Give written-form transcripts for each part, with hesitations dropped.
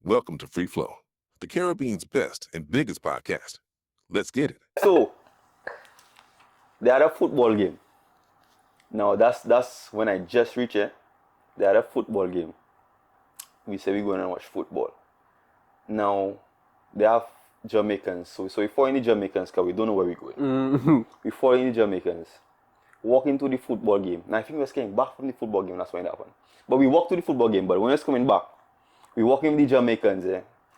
Welcome to Free Flow, the Caribbean's best and biggest podcast. Let's get it. So, they had a football game. Now, that's when I just reached it. They had a football game. We said we're going to watch football. Now, they have Jamaicans. So we follow any Jamaicans because we don't know where we're going. We follow any Jamaicans. Walk into the football game. Now, I think we was getting back from the football game. That's when it happened. But we walked to the football game. But when we was coming back, we walk in with the Jamaicans.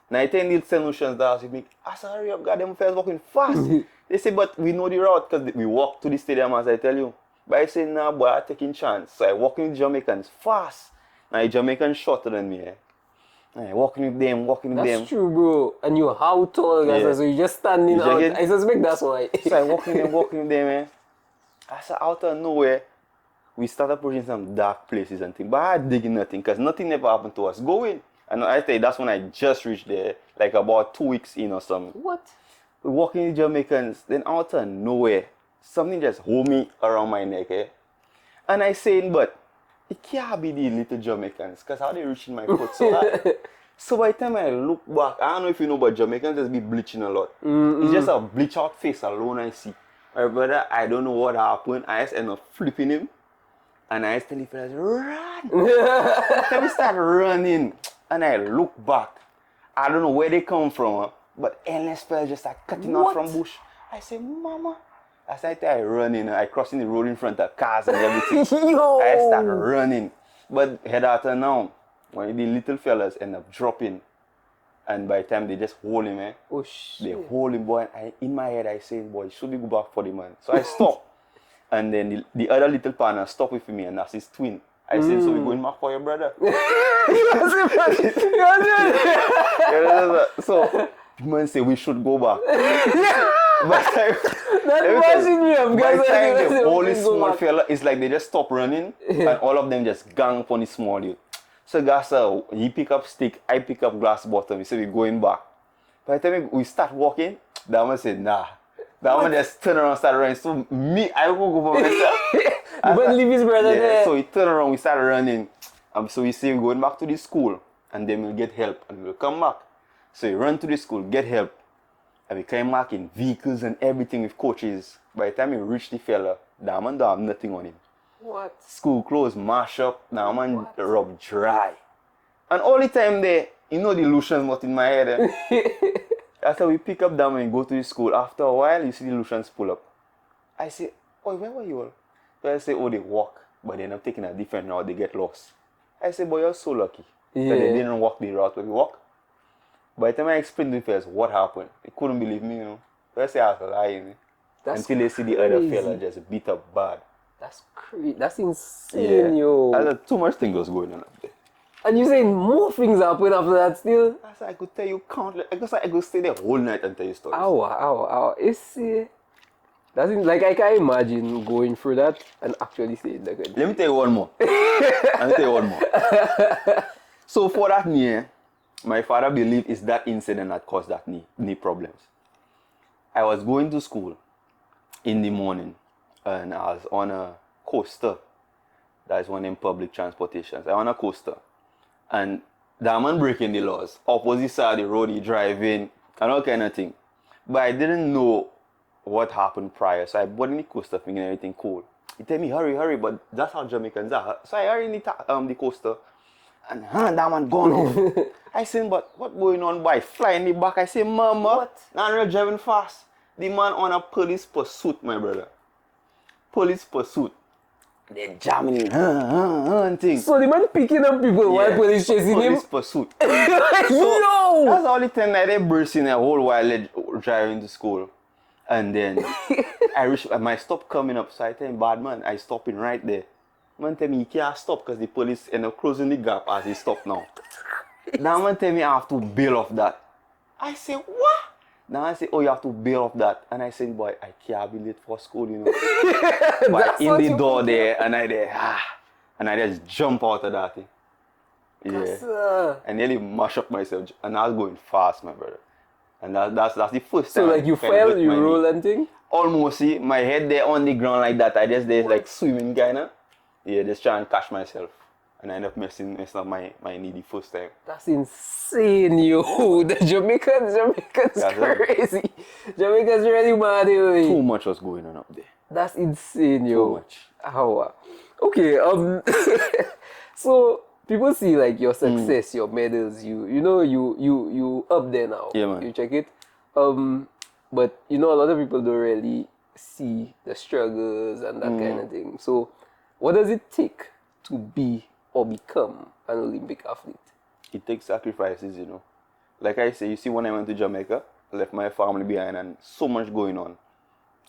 Now I tell the solutions that I said, hurry up, God, them fellas walking fast. They say, but we know the route because we walk to the stadium, as I tell you. But I say, nah, boy, I'm taking chance. So I walk in with the Jamaicans fast. Now the Jamaicans shorter than me. I walking with them. That's true, bro. And you how tall, guys, so you just standing out. I suspect that's why. So I walking with them. I said, out of nowhere, we start approaching some dark places and things. But I digging nothing because nothing ever happened to us. Go in. And I tell you, that's when I just reached there, like about 2 weeks in or something. What? We walking in Jamaicans, then out of nowhere, something just hold me around my neck, And I saying, but it can't be the little Jamaicans, because how they reaching my foot so high. So by the time I look back, I don't know if you know, but Jamaicans just be bleaching a lot. It's just a bleach out face alone I see. My brother, I don't know what happened. I just end up flipping him. And I just tell the fellas, run! Then we start running. And I look back. I don't know where they come from, but endless fellas just start cutting out from bush. I say, Mama. I started running. I crossing the road in front of cars and everything. Yo. I start running. But head after now, when the little fellas end up dropping, and by the time they just hold him, Oh, shit. they hold him, boy. And in my head, I say, boy, should we go back for the man? So I stop. And then the other little partner stop with me, and that's his twin. I said, so we going back for your brother? So, the man say we should go back. By the time the only small fella, it's like they just stop running, and all of them just gang upon the small youth. So, guys, he pick up stick, I pick up glass bottom. He said, we're going back. By the time we start walking, that man said, nah. That one just turn around and start running. So me, I will go for myself. But leave his brother there. So he turn around, we start running. So we say we're going back to the school and then we'll get help and we'll come back. So we run to the school, get help. And we came back in vehicles and everything with coaches. By the time we reach the fella, that man don't have nothing on him. What? School clothes, mash up, that man rub dry. And all the time there, you know the illusions what in my head. After we pick up them and go to the school, after a while, you see the Lucians pull up. I say, oh, where were you all? So I say, oh, they walk, but they're not taking a different route, they get lost. I say, boy, you're so lucky. That they didn't walk the route where we walk. By the time I explained to the first what happened, they couldn't believe me, So I say, I was lying. Until they see the other fella just beat up bad. That's crazy. That's insane, yo. There's too much thing was going on up there. And you saying more things happen after that still? I could tell you countless. I could stay there whole night and tell you stories. Ow. It's that's like I can't imagine going through that and actually saying that. Let me tell you one more. So for that knee, my father believed it's that incident that caused that knee problems. I was going to school in the morning and I was on a coaster. That is one in public transportations. I was on a coaster. And that man breaking the laws. Opposite side of the road, he driving, and all kind of thing. But I didn't know what happened prior. So I bought in the coaster thinking everything cool. He tell me, hurry, but that's how Jamaicans are. So I hurry in the coaster. And that man gone off. I said, but what going on, boy? Fly in the back. I say, Mama, what? Now you're driving fast. The man on a police pursuit, my brother. Police pursuit. They're jamming him, and things. So the man picking up people while police chasing him? Police pursuit. So that's the only time that they burst in a whole while driving to school. And then I reach, my stop coming up, so I tell him, bad man, I stopping right there. Man tell me, he can't stop because the police end up closing the gap as he stop now. Now man tell me I have to bail off that. I say, what? Now I say, oh, you have to bail off that. And I say, boy, I can't be late for school, But in the door there, and I just jump out of that thing. Yeah. And nearly mash up myself. And I was going fast, my brother. And that's the first time. So like you fell, you roll and thing? Almost, see, my head there on the ground like that. I just there like swimming kinda. Yeah, just trying to catch myself. and I ended up messing up my knee the first time. That's insane, yo. The Jamaicans That's right. crazy. Jamaicans really mad, yo. Too much was going on up there. That's insane, yo. Too much. How? Okay. So people see like your success, your medals. You up there now. Yeah, man. You check it. But a lot of people don't really see the struggles and that kind of thing. So, what does it take to be or become an Olympic athlete? It takes sacrifices, Like I say, you see, when I went to Jamaica, I left my family behind and so much going on.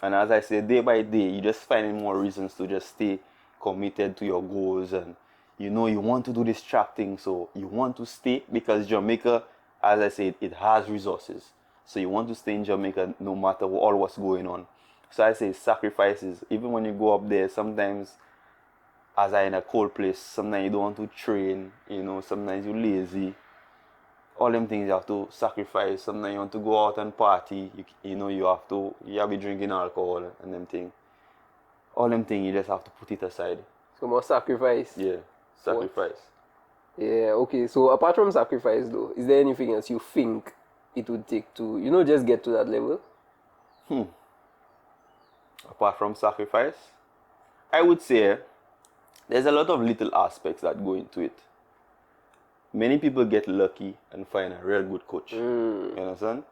And as I say, day by day, you just finding more reasons to just stay committed to your goals. And, you want to do this track thing, so you want to stay because Jamaica, as I said, it has resources. So you want to stay in Jamaica no matter what's going on. So I say sacrifices. Even when you go up there, sometimes, as I in a cold place, sometimes you don't want to train, sometimes you're lazy. All them things you have to sacrifice. Sometimes you want to go out and party, you have to be drinking alcohol and them things. All them things you just have to put it aside. So more sacrifice. Yeah, sacrifice. Yeah, okay. So apart from sacrifice though, is there anything else you think it would take to, just get to that level? Apart from sacrifice, I would say there's a lot of little aspects that go into it. Many people get lucky and find a real good coach. You understand?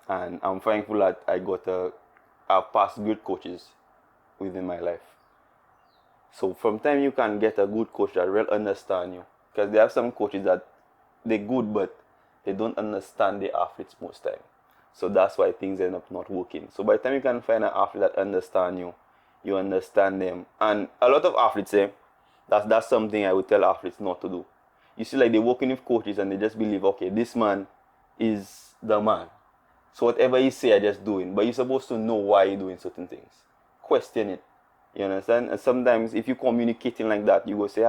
And I'm thankful that I've passed good coaches within my life. So from time you can get a good coach that will understand you. Because there are some coaches that they're good, but they don't understand the athletes most time. So that's why things end up not working. So by the time you can find an athlete that understands you, you understand them. And a lot of athletes say, that's something I would tell athletes not to do. You see, like, they're working with coaches and they just believe, okay, this man is the man. So whatever he say, I just doing. But you're supposed to know why you're doing certain things. Question it. You understand? And sometimes if you're communicating like that, you go say,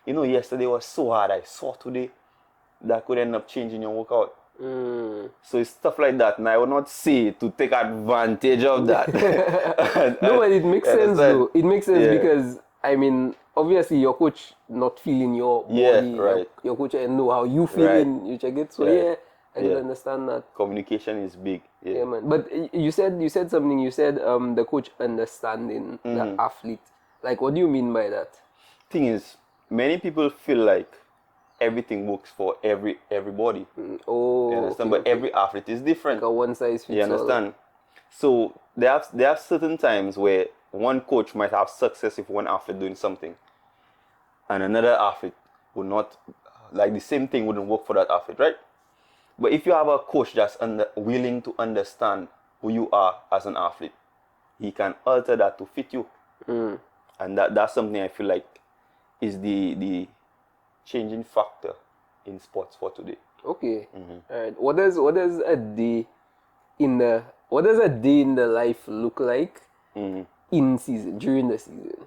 yesterday was so hard. I saw today. That could end up changing your workout. So it's stuff like that. And I will not say to take advantage of that. No, but it makes sense though. It makes sense Yeah. because, obviously your coach not feeling your body. Yeah, right. Your coach and know how you feeling. Right. You check it. So Yeah. I can understand that. Communication is big. Yeah, man. But you said something. You said the coach understanding the athlete. Like, what do you mean by that? Thing is, many people feel like everything works for everybody. Oh, You understand? okay, But every athlete is different. like a one size fits all. You understand? So there are certain times where one coach might have success if one athlete doing something, and another athlete would not, like the same thing wouldn't work for that athlete, right? But if you have a coach that's willing to understand who you are as an athlete, he can alter that to fit you. And that's something I feel like is the changing factor in sports for today. Okay. All right. What does a day in the life look like in season, during the season?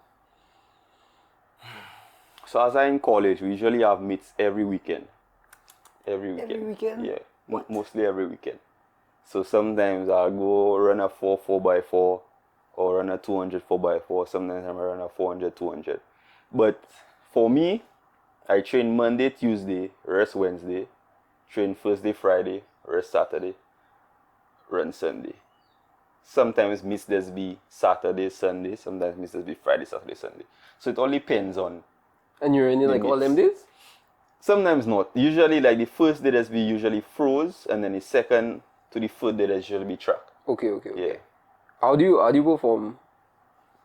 So as I'm in college, we usually have meets every weekend. Every weekend? Yeah. Mostly every weekend. So sometimes I'll go run a 4x4 or run a 200 4x4. Sometimes I run a 400 200. But for me, I train Monday, Tuesday, rest Wednesday, train Thursday, Friday, rest Saturday, run Sunday. Sometimes meets just be Saturday, Sunday. Sometimes meets just be Friday, Saturday, Sunday. So it all depends on. And you're running like all them days? Sometimes not. Usually, like the first day there's be usually froze, and then the second to the third day there's usually be track. Okay. Yeah. How do you perform?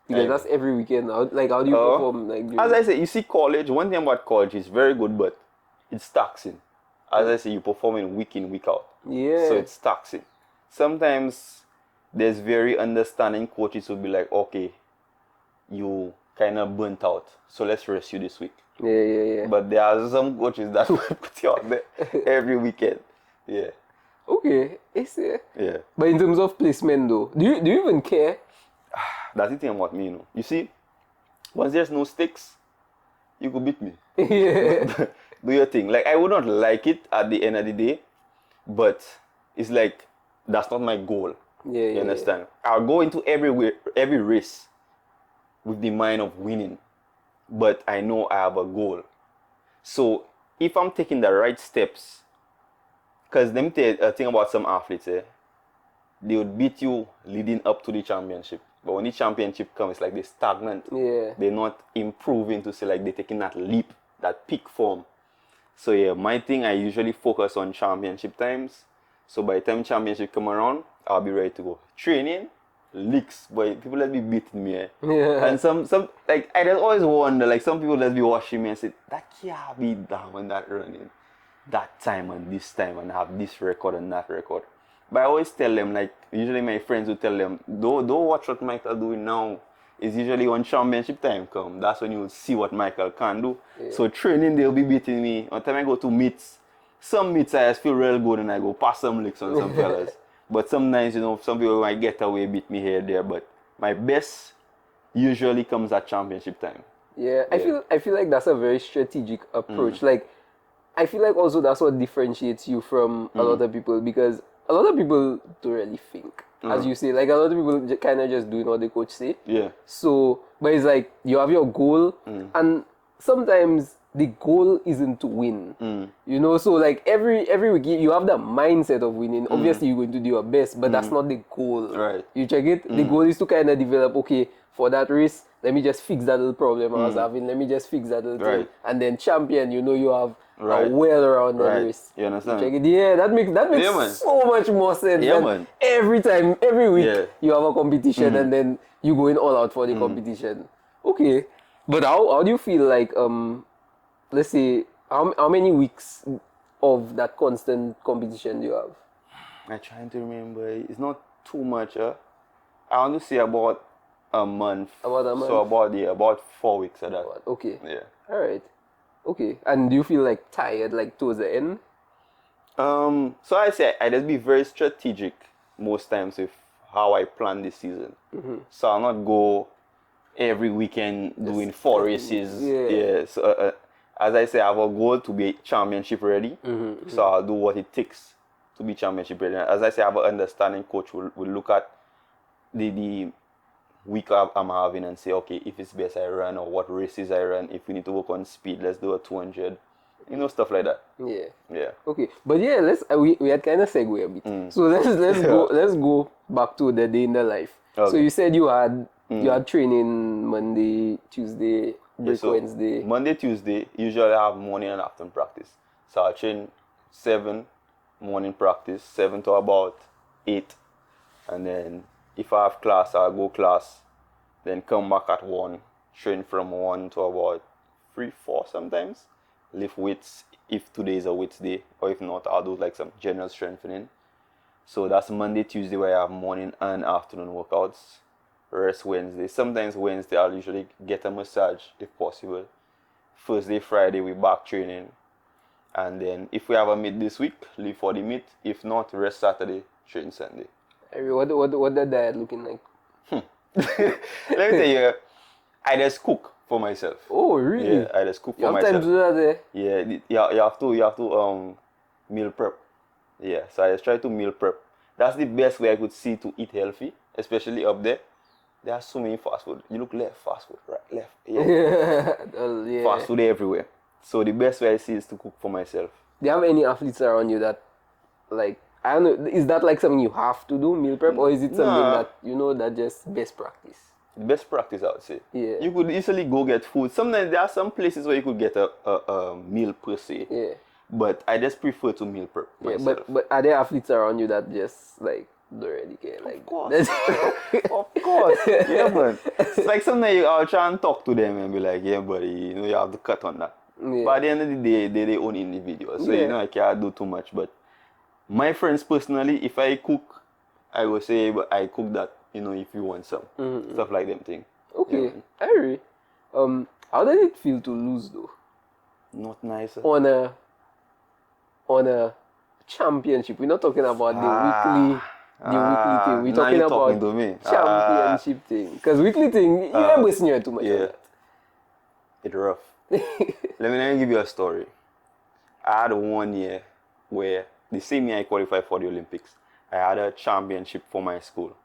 Because that's every weekend. How do you perform? Like as I say, you see, college. One thing about college is very good, but it's taxing. As I say, you performing week in, week out. Yeah. So it's taxing. Sometimes there's very understanding coaches who be like, okay, you kind of burnt out, so let's rest you this week. Yeah. But there are some coaches that will put you out there every weekend. Yeah. Okay. Yeah. But in terms of placement though, do you even care? That's the thing about me, You see, once there's no stakes, you could beat me. Yeah. Do your thing. Like, I would not like it at the end of the day, but it's like, that's not my goal. Yeah. You understand? I'll go into every race with the mind of winning, but I know I have a goal. So if I'm taking the right steps, because let me tell you a thing about some athletes, they would beat you leading up to the championship. But when the championship comes, it's like they're stagnant. Yeah. They're not improving to say like they're taking that leap, that peak form. So yeah, my thing, I usually focus on championship times. So by the time championship come around, I'll be ready to go. Training, leaks, boy, people let be beating me. Yeah. And some like I just always wonder, like some people let be watching me and say, that can't be down when that running. That time and this time and have this record and that record. But I always tell them, like usually my friends will tell them, don't watch what Michael doing now. It's usually when championship time come. That's when you will see what Michael can do. Yeah. So training, they'll be beating me. On time I go to meets, some meets I just feel real good and I go pass some licks on some fellas. But sometimes, you know, some people might get away, beat me here, there. But my best usually comes at championship time. Yeah, I feel like that's a very strategic approach. Like, I feel like also that's what differentiates you from a lot of people, because a lot of people don't really think, as you say. Like, a lot of people kind of just doing what the coach say. Yeah. So, but it's like you have your goal, and sometimes the goal isn't to win. You know, so like every week you have the mindset of winning. Obviously, you're going to do your best, but that's not the goal. Right. You check it. The goal is to kind of develop. Okay, for that race, let me just fix that little problem I was having. Let me just fix that little thing, and then champion. You know, you have a well-rounded race. You understand? Check it. Yeah, that makes so much more sense. Yeah, than man. every week Yeah. you have a competition and then you going all out for the competition. Okay, but how do you feel like let's say how many weeks of that constant competition do you have? I'm trying to remember. It's not too much. I want to say about a month. About a month? So about 4 weeks of that. Okay. Yeah. All right. Okay. And do you feel like tired like towards the end? So I say I just be very strategic most times with how I plan this season. So I'll not go every weekend doing 4 races. Yeah. So as I say, I have a goal to be championship ready. So I'll do what it takes to be championship ready. As I say, I have an understanding coach will look at the week I'm having and say, okay, if it's best I run or what races I run. If we need to work on speed, let's do a 200. You know, stuff like that. Yeah. Yeah. Okay. But yeah, we had kind of segue a bit. So let's go back to the day in the life. Okay. So you said you had training Monday, Tuesday, break So Wednesday. Monday, Tuesday, usually I have morning and afternoon practice. So I train 7 morning practice, 7 to about 8. And then if I have class, I'll go class. Then come back at 1. Train from 1 to about 3, 4 sometimes. Lift weights if today is a weights day. Or if not, I'll do like some general strengthening. So that's Monday, Tuesday where I have morning and afternoon workouts. Rest Wednesday. Sometimes Wednesday I'll usually get a massage if possible. Thursday, Friday we back training. And then if we have a meet this week, leave for the meet. If not, rest Saturday, train Sunday. What the diet looking like? Let me tell you, I just cook for myself. Oh really? Yeah, I just cook You for have time myself. to do that there? Yeah, you have to meal prep. Yeah, so I just try to meal prep. That's the best way I could see to eat healthy, especially up there. There are so many fast food. You look left, fast food, right, left. Yeah. Yeah. Fast food everywhere. So the best way I see is to cook for myself. Do you have any athletes around you that, like, I don't know, is that like something you have to do, meal prep, or is it something Nah. that, you know, that just best practice? Best practice, I would say. Yeah. You could easily go get food. Sometimes there are some places where you could get a meal per se. Yeah. But I just prefer to meal prep Yeah, myself. but are there athletes around you that just, like, don't really care? Like, Of course. Of course. Yeah, man. It's like sometimes I'll try and talk to them and be like, yeah, buddy, you know, you have to cut on that. Yeah. But at the end of the day, they're their own individuals. So, Yeah. you know, I can't do too much. But my friends personally, if I cook, I will say, but I cook that, you know, if you want some. Stuff like them thing. Okay, Yeah. I agree. How does it feel to lose though? Not nice. On a championship. We're not talking about the weekly thing. We're now talking you're about talking to me. championship thing. Because weekly thing, you ain't wasting your too much Yeah. on that. It's rough. Let me give you a story. I had 1 year where the same year I qualified for the Olympics, I had a championship for my school,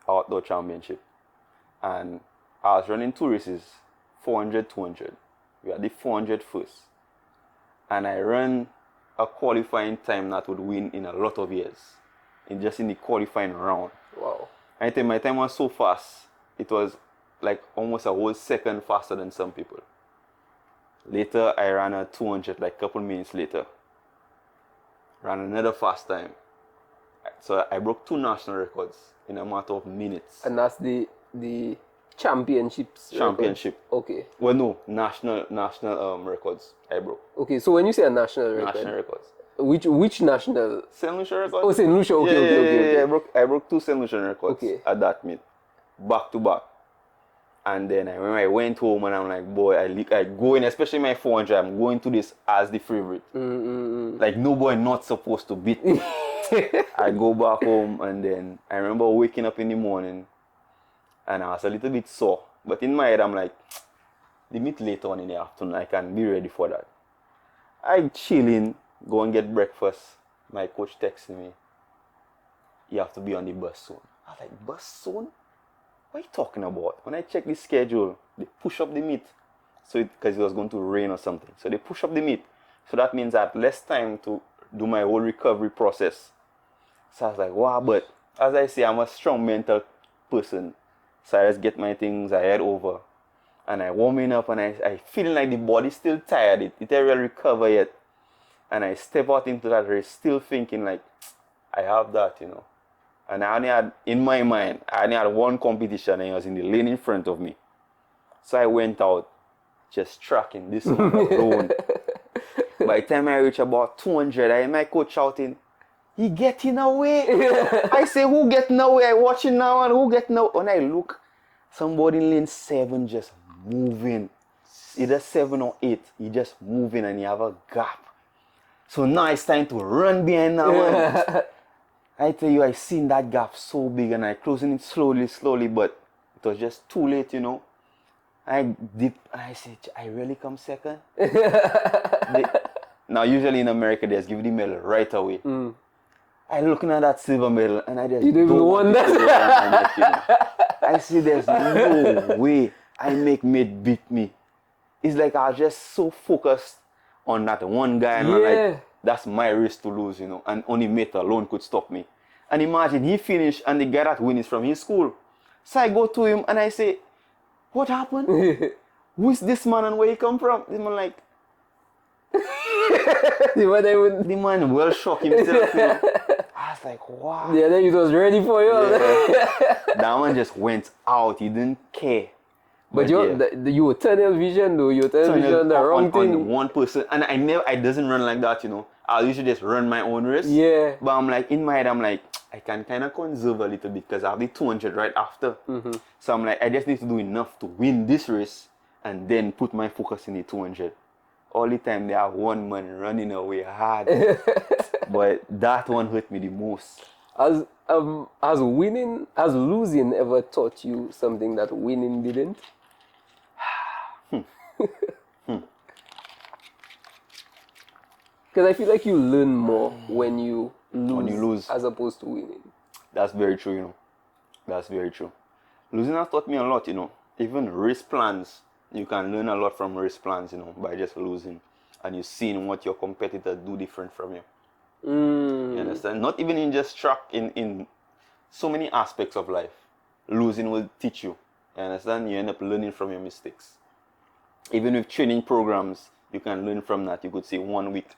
outdoor championship. And I was running 2 races, 400, 200. We had the 400 first. and I ran a qualifying time that would win in a lot of years, in the qualifying round. Wow. I think my time was so fast, it was like almost a whole second faster than some people. Later, I ran a 200 like a couple minutes later. Ran another fast time. So I broke 2 national records in a matter of minutes. And that's the championships. Championship. Record? Okay. Well, no, national records I broke. Okay, so when you say a national record, National records. which national? St. Lucia records. Oh, St. Lucia. Okay. Yeah. I broke 2 St. Lucian records at that meet, back to back. And then I remember I went home and I'm like, boy, I go in, especially my 400, I'm going to this as the favorite. Like, no boy not supposed to beat me. I go back home and then I remember waking up in the morning and I was a little bit sore. But in my head, I'm like, the meet later on in the afternoon, I can be ready for that. I chill in, go and get breakfast. My coach texted me, you have to be on the bus soon. I was like, bus soon? What are you talking about? When I checked the schedule, they push up the meet. So because it was going to rain or something. So they push up the meet. So that means I had less time to do my whole recovery process. So I was like, wow, but as I say, I'm a strong mental person. So I just get my things, I head over. And I warming up and I feeling like the body's still tired. It ain't really recover yet. And I step out into that race still thinking like, I have that, you know. And I only had, in my mind, I only had one competition and it was in the lane in front of me. So I went out just tracking this one alone. By the time I reach about 200, I hear my coach shouting, he getting away. I say, who getting away? I watching now and who getting away? When I look, somebody in lane 7 just moving. Either 7 or 8, he just moving and he have a gap. So now it's time to run behind that one. I tell you, I seen that gap so big and I closing it slowly, but it was just too late, you know. I dip, I said, I really come second? Now, usually in America, they just give the medal right away. I looking at that silver medal and I just you didn't want that. I see there's no way I make mate beat me. It's like I was just so focused on that one guy and I'm like, that's my race to lose, you know, and only mate alone could stop me. And imagine he finished and the guy that win is from his school. So I go to him and I say, what happened? Who is this man and where he come from? The man like, the man well shocked himself, you know. I was like, wow. Yeah, then he was ready for you. Yeah. That one just went out. He didn't care. But you tunnel vision though. You tunnel vision the wrong thing. On one person. And I doesn't run like that, you know. I usually just run my own race. Yeah. But I'm like, in my head, I'm like, I can kind of conserve a little bit because I have the 200 right after. So I'm like, I just need to do enough to win this race and then put my focus in the 200. All the time they have one man running away hard. But that one hurt me the most. Has losing ever taught you something that winning didn't? Because I feel like you learn more when you lose as opposed to winning. That's very true, you know. That's very true. Losing has taught me a lot, you know. Even race plans, you can learn a lot from race plans, you know, by just losing. And you're seeing what your competitors do different from you. You understand? Not even in just track, in so many aspects of life. Losing will teach you. You understand? You end up learning from your mistakes. Even with training programs, you can learn from that. You could say 1 week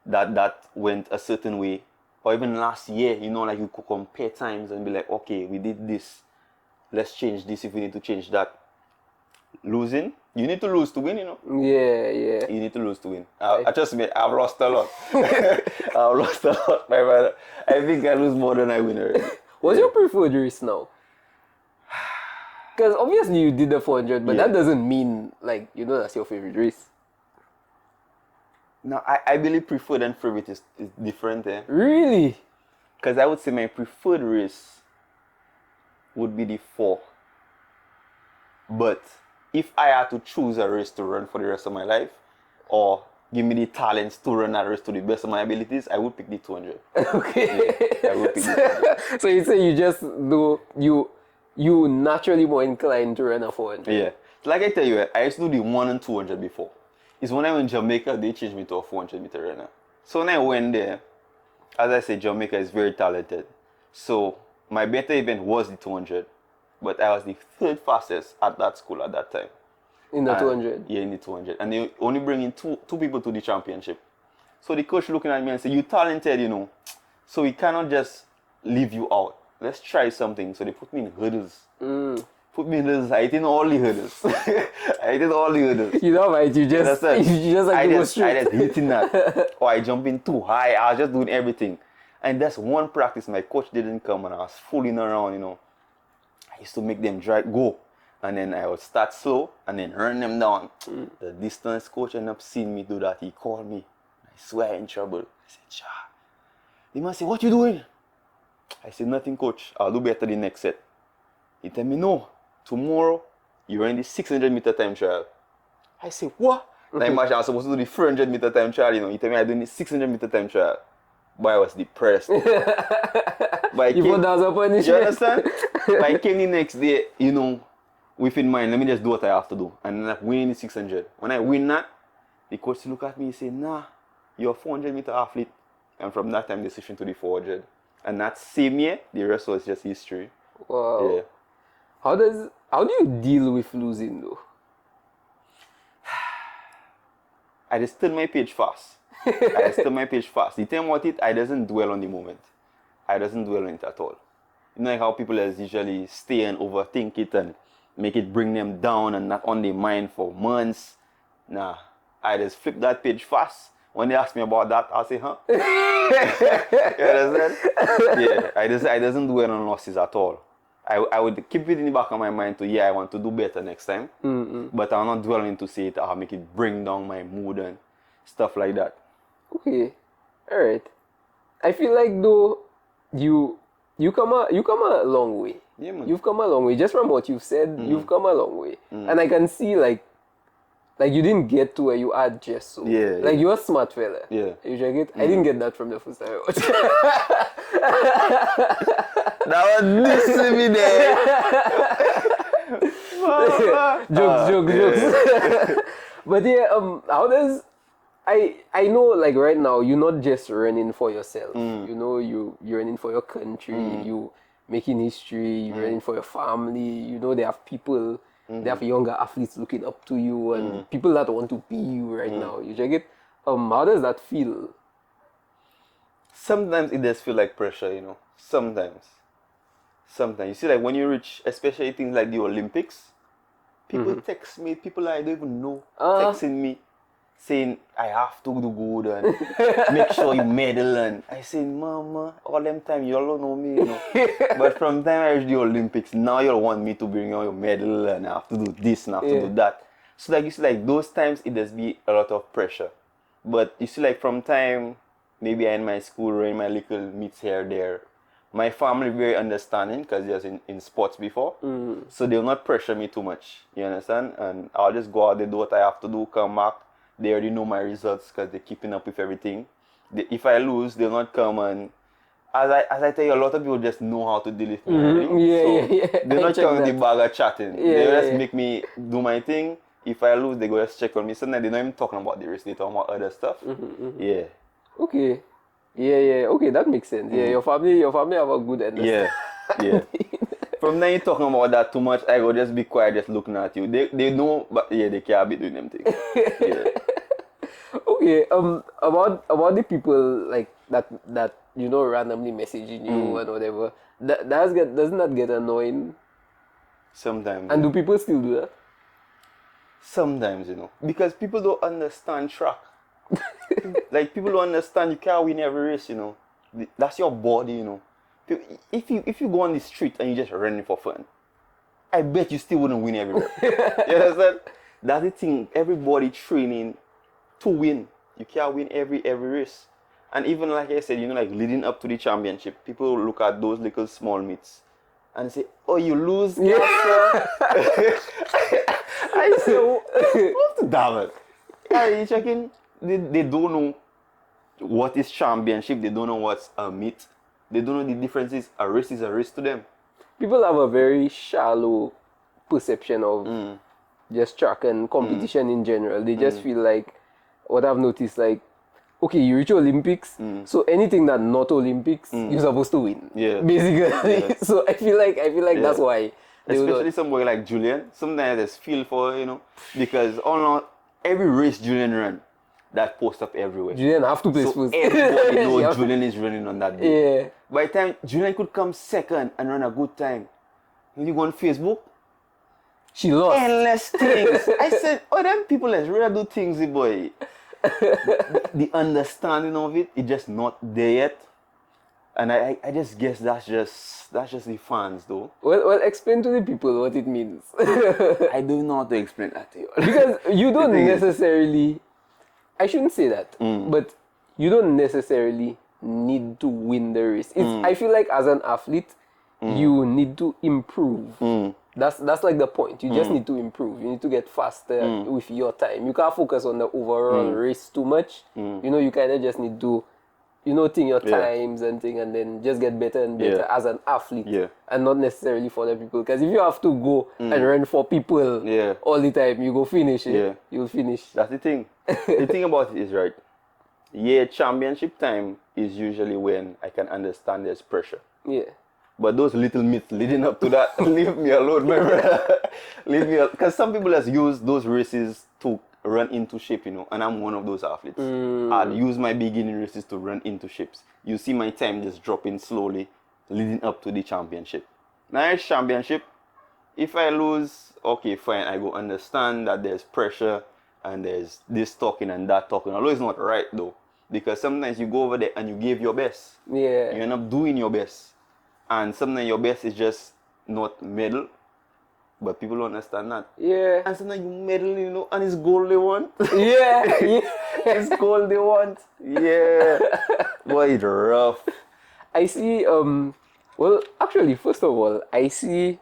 that went a certain way. Or even last year, you know, like you could compare times and be like, okay, we did this. Let's change this if we need to change that. Losing, you need to lose to win, you know. Yeah. You need to lose to win. Trust me, I've lost a lot. I've lost a lot, my brother. I think I lose more than I win already. What's your preferred race now? Because obviously you did the 400, but that doesn't mean, like, you know, that's your favorite race. No, I believe preferred and favorite is different. Really? Because I would say my preferred race would be the 4. But if I had to choose a race to run for the rest of my life, or give me the talents to run that race to the best of my abilities, I would pick the 200. Okay. Yeah, I would pick the 200. So you say you just do, you naturally more inclined to run a 400? Yeah. Like I tell you, I used to do the 1 and 200 before. is when I went to Jamaica, they changed me to a 400-meter runner. So when I went there, as I said, Jamaica is very talented. So my better event was the 200, but I was the third fastest at that school at that time. In the 200? Yeah, in the 200. And they only bring in two people to the championship. So the coach looking at me and said, you talented, you know. So we cannot just leave you out. Let's try something. So they put me in hurdles. Put me in hurdles. I did all the hurdles. I did all the hurdles. You know, right? You just like I to go just straight. hitting that. Or I jumping too high. I was just doing everything. And that's one practice. My coach didn't come and I was fooling around, you know. I used to make them go. And then I would start slow and then run them down. The distance coach ended up seeing me do that. He called me. I swear I'm in trouble. I said, Cha. The man said, what you doing? I said, nothing, coach. I'll do better the next set. He told me, no. Tomorrow, you're in the 600-meter time trial. I said, what? Like, imagine I was supposed to do the 400-meter time trial, you know. He told me I'm doing the 600-meter time trial. But I was depressed. But You put that as a punishment. You understand? But I came the next day, you know, with in mind, let me just do what I have to do. And then I win the 600. When I win that, the coach look at me and say, nah, you're a 400-meter athlete. And from that time, they switched into the 400. And that same year, the rest was just history. Wow. Yeah. How do you deal with losing though? I just turn my page fast. The thing about it, I doesn't dwell on the moment. I doesn't dwell on it at all. You know like how people usually stay and overthink it and make it bring them down and not on their mind for months. Nah, I just flip that page fast. When they ask me about that, I'll say, huh? You understand? Yeah, I doesn't dwell on losses at all. I would keep it in the back of my mind to, I want to do better next time. But I'm not dwelling to say it, I'll make it bring down my mood and stuff like that. Okay. Alright. I feel like though you come a long way. Yeah, man. You've come a long way. Just from what you've said, you've come a long way. And I can see like you didn't get to where you are just so. Yeah. Like you're a smart fella. Yeah. You check it? I didn't get that from the first time I watched. That was missing me there. Jokes. But yeah, how does I know like right now you're not just running for yourself. You know, you're running for your country, you making history, you're running for your family, you know, they have people, they have younger athletes looking up to you and people that want to be you right now. You check it? How does that feel? Sometimes it does feel like pressure, you know. Sometimes. You see, like when you reach, especially things like the Olympics, people text me, people I don't even know, texting me, saying, I have to do good and make sure you medal. And I say, Mama, all them time, you all don't know me, you know. But from the time I reach the Olympics, now you all want me to bring out your medal and I have to do this and I have to do that. So like you see, like those times, it does be a lot of pressure. But you see, like from time, maybe I in my school running my little meets here, there, my family very understanding because they was in sports before. So they'll not pressure me too much, you understand? And I'll just go out there, do what I have to do, come back. They already know my results because they're keeping up with everything. If I lose, they'll not come and... As I tell you, a lot of people just know how to deal with me. They're not coming with the bag of chatting. They just make me do my thing. If I lose, they go just check on me. Sometimes they're not even talking about the race, they talking about other stuff. Yeah. Okay. Yeah. Okay, that makes sense. Yeah, your family have a good understanding. Yeah. From now you talking about that too much, I go just be quiet, just looking at you. They know, but they can't be doing them things. Yeah. Okay. About the people like that you know randomly messaging you and whatever. Doesn't that get annoying? Sometimes. And do people still do that? Sometimes, you know, because people don't understand track. Like people don't understand you can't win every race, you know. That's your body, you know. If you go on the street and you just running for fun, I bet you still wouldn't win every race. You understand? That's the thing. Everybody training to win. You can't win every race. And even like I said, you know, like leading up to the championship, people look at those little small meets and say, "Oh, you lose." Yeah. I say, "What's the damn it?" You checking? They don't know what is championship. They don't know what's a meet. They don't know the differences. A race is a race to them. People have a very shallow perception of just track and competition in general. They just feel like, what I've noticed, like, okay, you reach Olympics, so anything that not Olympics, you're supposed to win. Yeah. Basically. Yeah. So I feel like that's why. Especially some boy like Julian, sometimes I just feel for, because every race Julian run, that post up everywhere. Julian have to place So first. everybody knows Julian is running on that day. Yeah. By the time Julian could come second and run a good time, when you go on Facebook, She lost. endless things. I said, them people let's really do things, boy. The understanding of it just not there yet. And I just guess that's just the fans though. Well, explain to the people what it means. I don't know how to explain that to you. Because you don't necessarily, I shouldn't say that, but you don't necessarily need to win the race. I feel like as an athlete, you need to improve. That's like the point. You just need to improve. You need to get faster with your time. You can't focus on the overall race too much. You kind of just need to, think your times and then just get better and better as an athlete. Yeah. And not necessarily for the people. Because if you have to go and run for people all the time, you go finish it. Yeah. You'll finish. That's the thing. The thing about it is, right, championship time is usually when I can understand there's pressure. Yeah. But those little myths leading up to that, leave me alone, my brother. Leave me alone. Because some people has used those races to run into shape, and I'm one of those athletes. I'd use my beginning races to run into shapes. You see my time just dropping slowly, leading up to the championship. Now, it's championship. If I lose, okay, fine. I go understand that there's pressure and there's this talking and that talking. Although it's not right, though. Because sometimes you go over there and you give your best. Yeah. You end up doing your best. And sometimes your best is just not medal. But people don't understand that. Yeah. And sometimes you medal, and it's gold they want. Yeah. It's gold they want. Yeah. Boy, it's rough. I see, well, actually, first of all, I see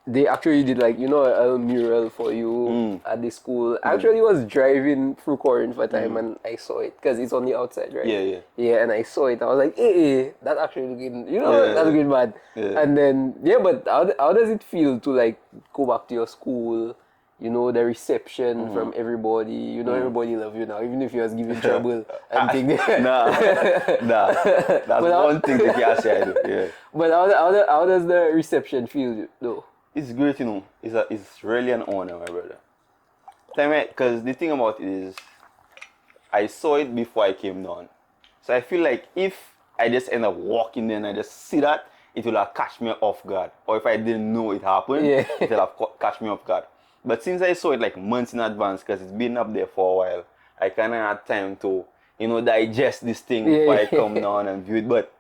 they actually did a little mural for you at the school. I actually was driving through Corinth for a time and I saw it because it's on the outside, right? Yeah. Yeah, and I saw it. I was like, hey, that's actually looking, that's looking bad. Yeah. And then, but how does it feel to go back to your school? The reception from everybody. Everybody love you now, even if you was giving trouble and things. Nah. That's one thing that you say I do. Yeah. But how does the reception feel though? It's great, It's really an honor, my brother. Because the thing about it is, I saw it before I came down. So I feel like if I just end up walking there and I just see that, it will have catch me off guard. Or if I didn't know it happened, it will have catch me off guard. But since I saw it months in advance, because it's been up there for a while, I kind of had time to, digest this thing before I come down and view it. But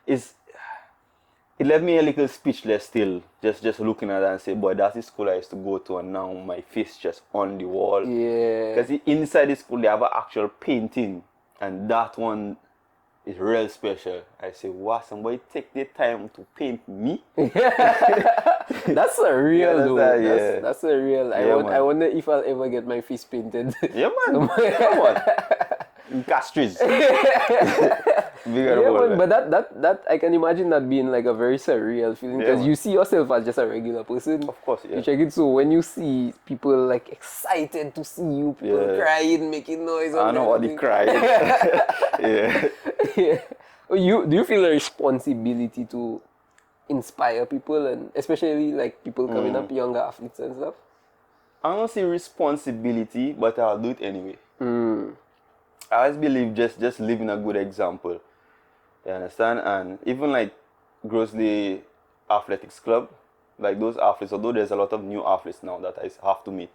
it left me a little speechless still, just looking at that and say, boy, that's the school I used to go to, and now my face just on the wall. Yeah. Because inside the school, they have an actual painting, and that one is real special. I say, wow, somebody take the time to paint me? That's a real though. That's a real. I wonder if I'll ever get my face painted. Yeah, man. Come on. In Castries. But that I can imagine that being a very surreal feeling because you see yourself as just a regular person. Of course, yeah. You check it. So when you see people excited to see you, people crying, making noise. I know what they crying. Yeah. Do you feel a responsibility to inspire people and especially people coming up, younger athletes and stuff? I don't see responsibility, but I'll do it anyway. I always believe just living a good example. You understand? And even Grosley Athletics Club, those athletes, although there's a lot of new athletes now that I have to meet.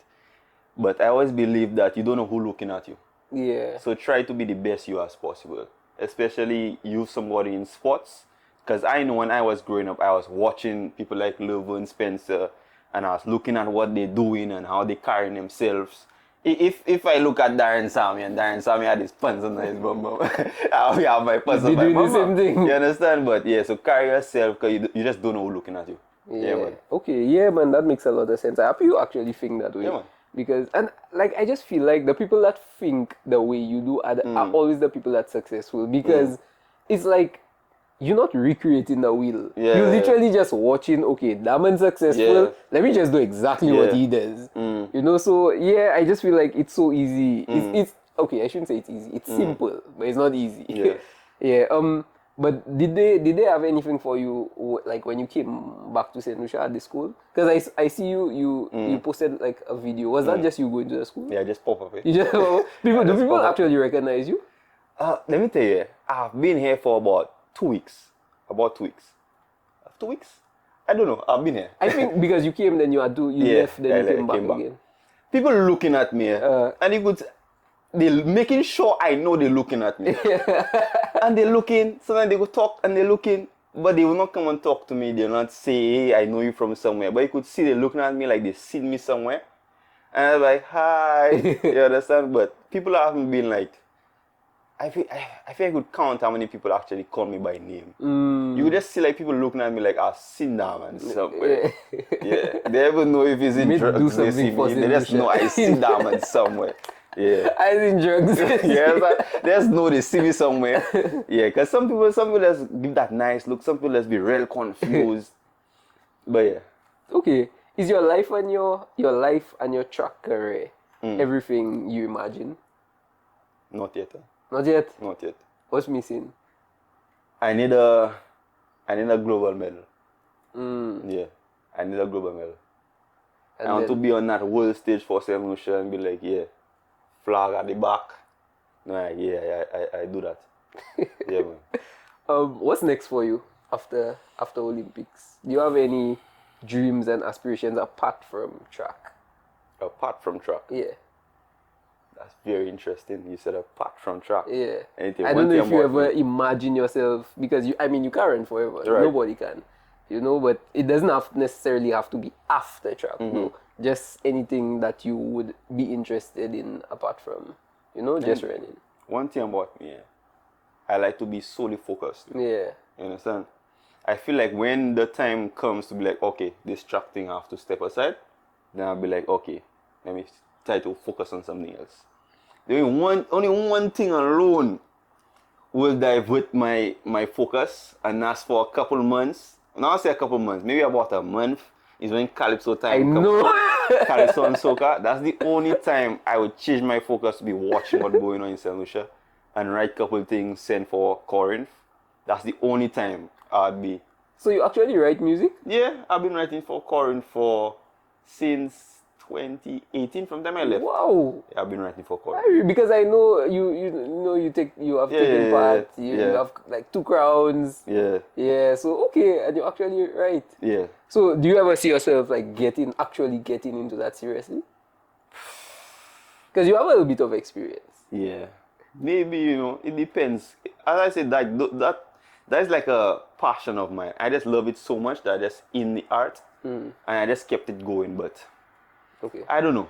But I always believe that you don't know who's looking at you. Yeah. So try to be the best you as possible. Especially you somebody in sports. Because I know when I was growing up, I was watching people like Levin Spencer and I was looking at what they're doing and how they're carrying themselves. If I look at Darren Sammy and Darren Sammy had his pants on his bum, I'll have my pants on my bum. The same thing. You understand? But so carry yourself because you just don't know who's looking at you. Yeah, man. Okay, yeah, man, that makes a lot of sense. I hope you actually think that way. Yeah, man. Because, and I just feel like the people that think the way you do are always the people that's successful because it's you're not recreating the wheel. Yeah. You're literally just watching, okay, that man's successful. Yeah. Let me just do exactly what he does. You know, so yeah, I just feel like it's so easy. It's okay. I shouldn't say it's easy. It's simple, but it's not easy. Yeah. Yeah. But did they have anything for you like when you came back to Saint Lucia at the school? Because I see you posted like a video. Was that just you going to the school? Yeah, just pop up. You just, do people pop up. actually recognize you? Let me tell you, I've been here for about 2 weeks. About 2 weeks. 2 weeks? I don't know. I've been here. I think because you came, then you had to, left, then you came back again. People looking at me, and you could, they're making sure I know they're looking at me. And they're looking, sometimes they go talk and they're looking, but they will not come and talk to me. They'll not say, hey, I know you from somewhere. But you could see they're looking at me like they seen me somewhere. And I'm like, hi, you understand? But people haven't been like, I feel I could count how many people actually call me by name. You would just see like people looking at me like, I've seen that man somewhere. Yeah. They even know if it's in drugs. They see me. They just know I see that man somewhere. Yeah. I in drugs. Yeah, they just know they see me somewhere. Yeah, because some people just give that nice look. Some people just be real confused. But yeah. Okay. Is your life and your track career everything you imagine? Not yet. Not yet. Not yet. What's missing? I need a global medal. Yeah, I need a global medal. And I want to be on that world stage for Saint Lucia and be like, yeah, flag at the back. Like, yeah, I do that. Yeah, man. What's next for you after Olympics? Do you have any dreams and aspirations apart from track? Apart from track? Yeah. That's very interesting. You said apart from track. Yeah. Anything, I don't know if you ever imagine yourself, because you can't run forever. Right. Nobody can. You know, but it doesn't necessarily have to be after track. No. Just anything that you would be interested in apart from, just running. One thing about me, I like to be solely focused. Yeah. You understand? I feel like when the time comes to be like, okay, this track thing I have to step aside, then I'll be like, okay, let me try to focus on something else. Only one thing alone will divert my focus, and that's for a couple months. Now I say a couple months, maybe about a month is when Calypso time I know. Calypso and soca. That's the only time I would change my focus to be watching what's going on in Saint Lucia and write a couple things, send for Corinth. That's the only time I'd be. So you actually write music? Yeah, I've been writing for Corinth since 2018, from the time I left. Wow. Yeah, I've been writing for Corinth. Because I know you have taken part. You have like 2 crowns. Yeah. Yeah. So okay, and you actually write. Yeah. So do you ever see yourself like actually getting into that seriously? Because you have a little bit of experience. Yeah. Maybe, it depends. As I said, that's like a passion of mine. I just love it so much that I just in the art, and I just kept it going. But okay, I don't know.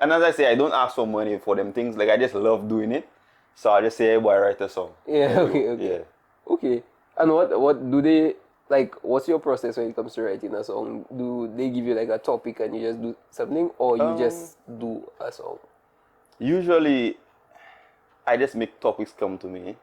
And as I say, I don't ask for money for them things. Like, I just love doing it. So I just say, hey, boy, write a song. Yeah. Okay. Yeah. Okay. And what do they like? What's your process when it comes to writing a song? Do they give you like a topic and you just do something, or you just do a song? Usually, I just make topics come to me.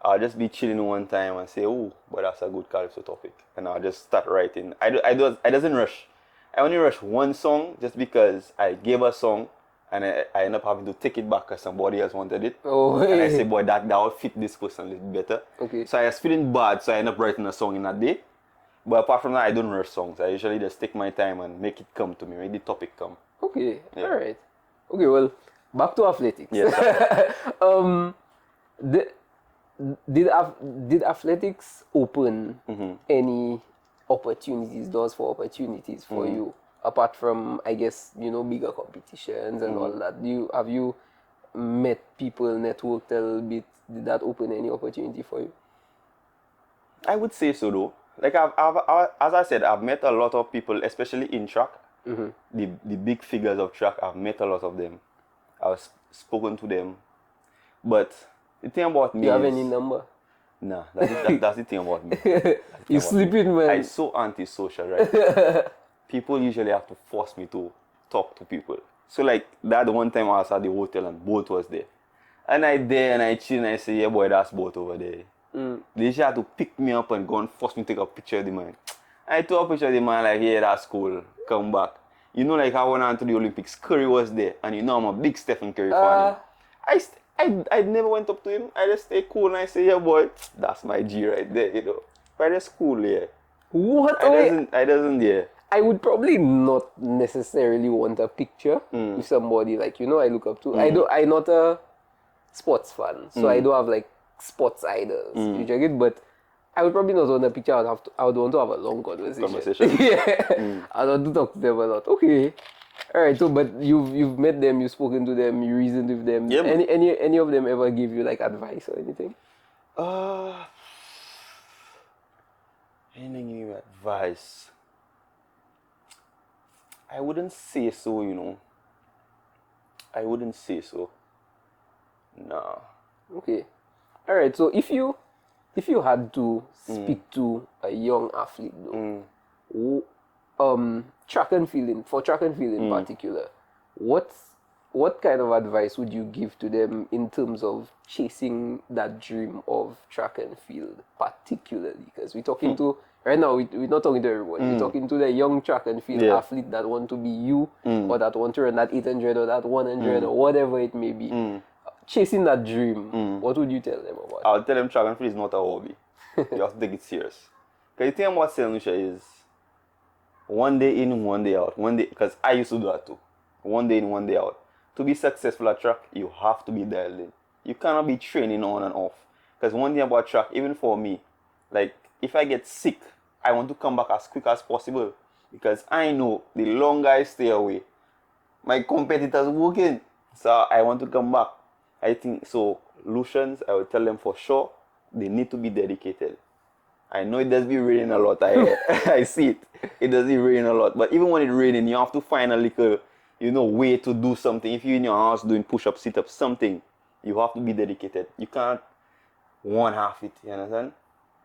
I'll just be chilling one time and say, oh, but that's a good Calypso topic. And I'll just start writing. I doesn't rush. I only rush one song just because I gave a song and I end up having to take it back because somebody else wanted it. Oh, and I say, boy, that would fit this person a little better. Okay. So I was feeling bad, so I end up writing a song in that day. But apart from that, I don't rush songs. I usually just take my time and make it come to me, make the topic come. Okay, Yeah. all right. Okay, well, back to athletics. Yes. Did athletics open any doors for opportunities for you, apart from, I guess, bigger competitions and all that? Have you met people, networked a little bit? Did that open any opportunity for you? I would say so, though. Like, as I said, I've met a lot of people, especially in track. The big figures of track, I've met a lot of them. I've spoken to them. But the thing about me Do you have any number? Nah, that's the thing about me. You sleeping, man. I'm so antisocial, right? People usually have to force me to talk to people. So, like, that one time I was at the hotel and Bolt was there. And I there and I chill and I say, yeah, boy, that's Bolt over there. They just had to pick me up and go and force me to take a picture of the man. I took a picture of the man, like, yeah, that's cool. Come back. You know, like I went on to the Olympics, Curry was there, and you know I'm a big Stephen Curry fan. I never went up to him. I just stay cool and I say, yeah, boy, that's my G right there, you know. But I just cool, yeah. What? I doesn't, yeah. I would probably not necessarily want a picture with somebody like, you know, I look up to. I'm not a sports fan, so I don't have like sports idols. You check it, but I would probably not want a picture. I would want to have a long conversation. Yeah, I want to talk to them a lot. Okay, all right. So, but you've met them, you've spoken to them, you reasoned with them. Yeah, any of them ever give you like advice or anything? Any new advice? I wouldn't say so, you know. I wouldn't say so. Nah. Okay. All right. So if you had to speak to a young athlete though, track and field in particular, what kind of advice would you give to them in terms of chasing that dream of track and field, particularly? Because we're talking to right now, we're not talking to everyone. We're talking to the young track and field athlete that want to be you, or that want to run that 800 or that 100 or whatever it may be. Chasing that dream, what would you tell them about it? I'll tell them track and field is not a hobby. You have to take it serious. Because the thing about St. Lucia is one day in, one day out. One day, because I used to do that too. One day in, one day out. To be successful at track, you have to be dialed in. You cannot be training on and off. Because one thing about track, even for me, like if I get sick, I want to come back as quick as possible. Because I know the longer I stay away, my competitors working. So I want to come back. I think so. Lucians, I would tell them for sure, they need to be dedicated. I know it does be raining a lot. I see it. It does be raining a lot. But even when it's raining, you have to find a little, way to do something. If you're in your house doing push-ups, sit-ups, something, you have to be dedicated. You can't one-half it, you understand?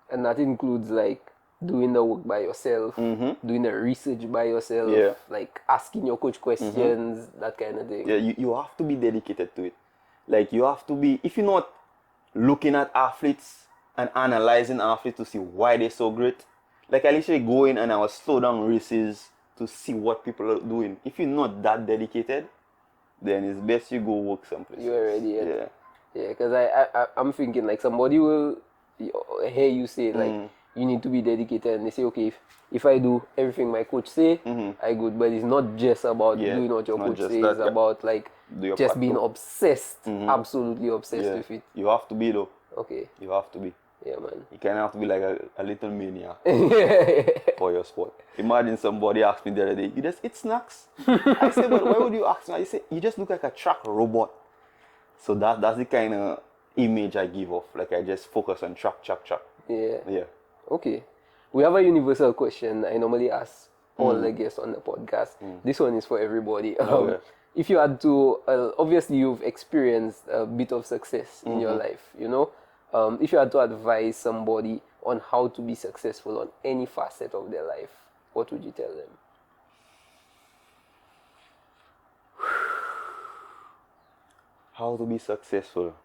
And that includes like doing the work by yourself, doing the research by yourself, like asking your coach questions, that kind of thing. Yeah, you have to be dedicated to it. Like you have to be, if you're not looking at athletes and analyzing athletes to see why they're so great, like I literally go in and I will slow down races to see what people are doing. If you're not that dedicated, then it's best you go work someplace. You already yeah, because I'm thinking like somebody will hear you say like you need to be dedicated, and they say okay, if I do everything my coach say, I good. But it's not just about doing what your coach says. It's about like just being obsessed, absolutely obsessed with it. You have to be though. Okay. You have to be. Yeah, man. You can't have to be like a little maniac for your sport. Imagine somebody asked me the other day, you just eat snacks? I said, but why would you ask me? I said, you just look like a track robot. So that's the kind of image I give off. Like I just focus on track. Yeah. Yeah. Okay. We have a universal question I normally ask all the guests on the podcast. This one is for everybody. Okay. If you had to, obviously you've experienced a bit of success in your life, if you had to advise somebody on how to be successful on any facet of their life, what would you tell them? How to be successful?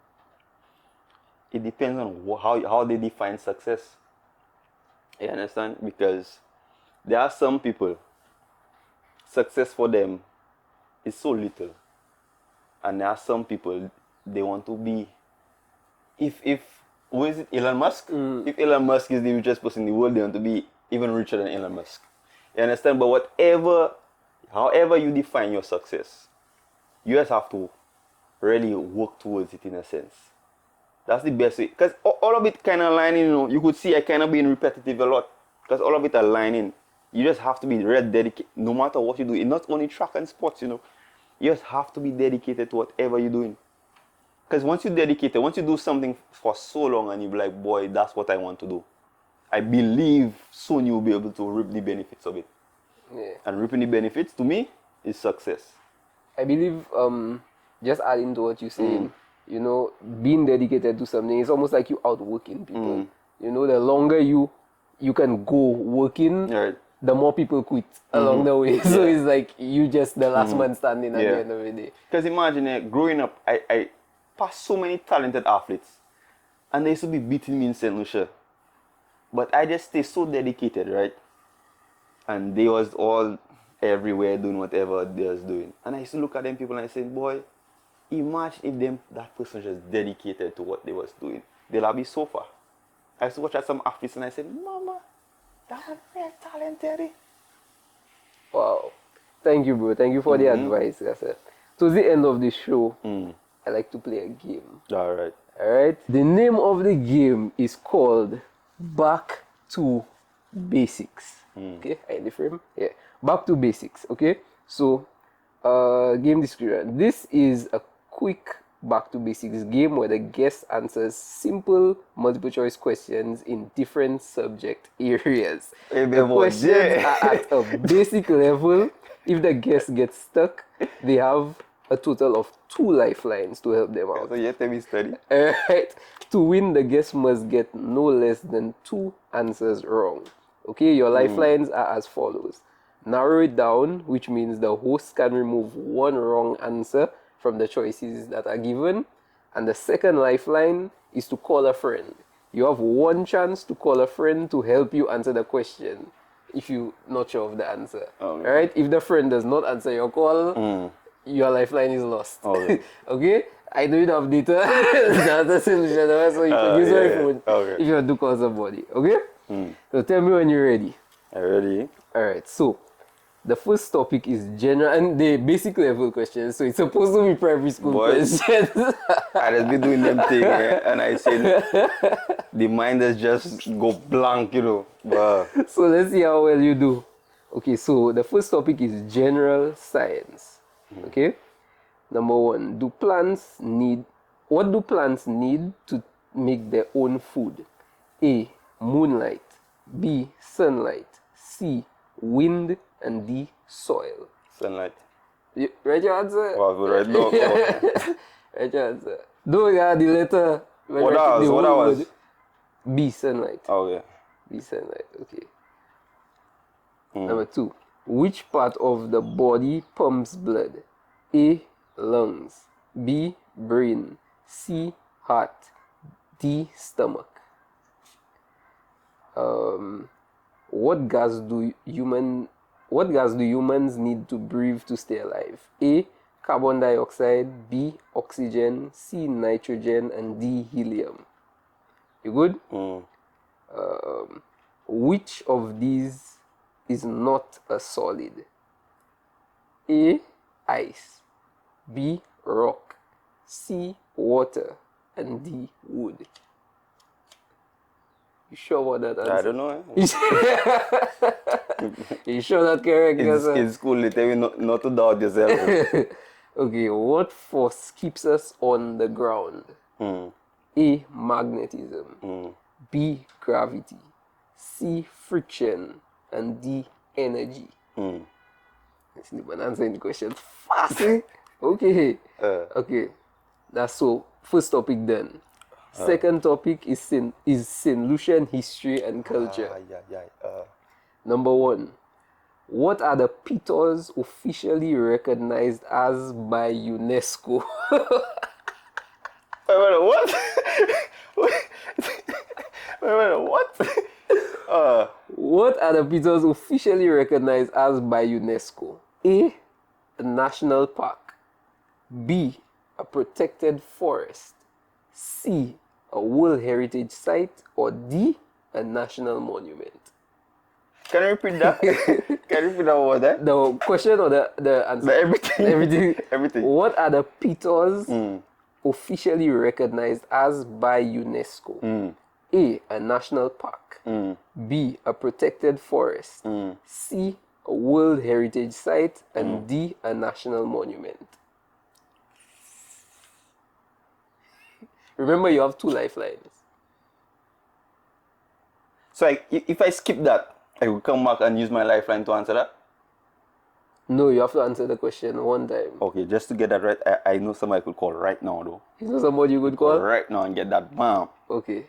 It depends on how they define success. You understand? Because there are some people, success for them is so little. And there are some people, they want to be, who is it, Elon Musk? If Elon Musk is the richest person in the world, they want to be even richer than Elon Musk. You understand? But however you define your success, you just have to really work towards it in a sense. That's the best way. Because all of it kind of aligning, you could see I kind of being repetitive a lot. Because all of it aligning. You just have to be really dedicated, no matter what you do. It's not only track and sports, You just have to be dedicated to whatever you're doing. Because once you're dedicated, once you do something for so long and you're like, boy, that's what I want to do, I believe soon you'll be able to reap the benefits of it. Yeah. And reaping the benefits, to me, is success. I believe, just adding to what you're saying, being dedicated to something, it's almost like you outworking people. The longer you can go working, Right. the more people quit along the way. So it's like you just the last man standing at the end of the day. Because imagine, growing up, I passed so many talented athletes. And they used to be beating me in St. Lucia. But I just stayed so dedicated, right? And they was all, everywhere doing whatever they're doing. And I used to look at them people and I said, boy, imagine if that person just dedicated to what they was doing. They'll be so far. I used to watch at some athletes and I said, Mama, that's real talented. Wow. Thank you, bro. Thank you for the advice. That's it. Towards the end of the show, I like to play a game. All right. All right. The name of the game is called Back to Basics. Okay, I in the frame. Yeah. Back to Basics. Okay. So, game description. This is a quick Back to Basics game where the guest answers simple multiple choice questions in different subject areas. The questions are at a basic level. If the guest gets stuck, they have a total of 2 lifelines to help them out. So you have to be steady. Alright. To win, the guest must get no less than 2 answers wrong. Okay, your lifelines are as follows. Narrow it down, which means the host can remove 1 wrong answer from the choices that are given. And the second lifeline is to call a friend. You have 1 chance to call a friend to help you answer the question if you're not sure of the answer. Okay. Alright, if the friend does not answer your call, your lifeline is lost. Okay. Okay? I know you don't have data. That's a solution, so you can use your phone if you want to call somebody. Okay? So tell me when you're ready. I'm ready. Alright, so the first topic is general and the basic level questions. So it's supposed to be primary school questions. I just been doing them thing, and I said the mind has just go blank, you know. Wow. So let's see how well you do. Okay, so the first topic is general science. Okay? Number 1, what do plants need to make their own food? A, moonlight. B, sunlight. C, wind. And D, soil. Sunlight. You write your answer? Wow, right now. Write your answer. No, yeah, the letter. What was? B, sunlight. Oh, yeah. B, sunlight, okay. Number 2, which part of the body pumps blood? A, lungs. B, brain. C, heart. D, stomach. What gas do humans need to breathe to stay alive? A, carbon dioxide. B, oxygen. C, nitrogen. And D, helium. You good? Which of these is not a solid? A, ice. B, rock. C, water. And D, wood. You sure about that answer? I don't know. You sure that's correct? In school, they tell you not to doubt yourself. Okay, what force keeps us on the ground? A, magnetism. B, gravity. C, friction. And D, energy. Let's see if I'm answering the question fast. Okay. Okay. That's so. First topic done. Second topic is St. Lucian history and culture. Number 1. What are the pitons officially recognized as by UNESCO? What? What? What are the pitons officially recognized as by UNESCO? A, a national park. B, a protected forest. C, a World Heritage Site. Or D, a national monument. Can you repeat that? Can you repeat that word there? The question or the answer? Everything. Everything. What are the pitons officially recognized as by UNESCO? A, a national park. B, a protected forest. C, a World Heritage Site. And D, a national monument. Remember, you have 2 lifelines. So if I skip that, I will come back and use my lifeline to answer that? No, you have to answer the question 1 time. Okay, just to get that right, I know somebody I could call right now, though. You know somebody you could call? Right now and get that bam. Okay.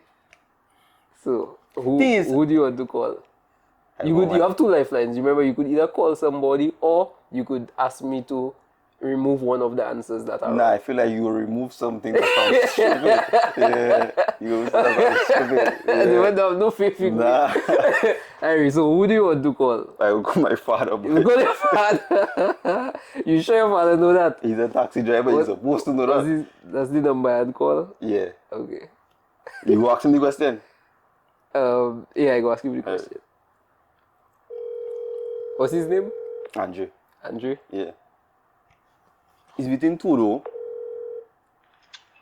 So, who do you want to call? You have 2 lifelines. Remember, you could either call somebody or you could ask me to remove one of the answers that are Nah, I feel like you will remove something that sounds stupid. Yeah, you will say that sounds stupid. They Yeah. won't have no faith in me. Nah, Harry, so who do you want to call? I will call my father. You But call your father. You sure your father know that? he's a taxi driver. He's supposed to know that. That's the number I'd call? Yeah. Okay. You ask him the question. Yeah, I go ask him the question. What's his name? Andrew. Andrew? Yeah. It's between two though.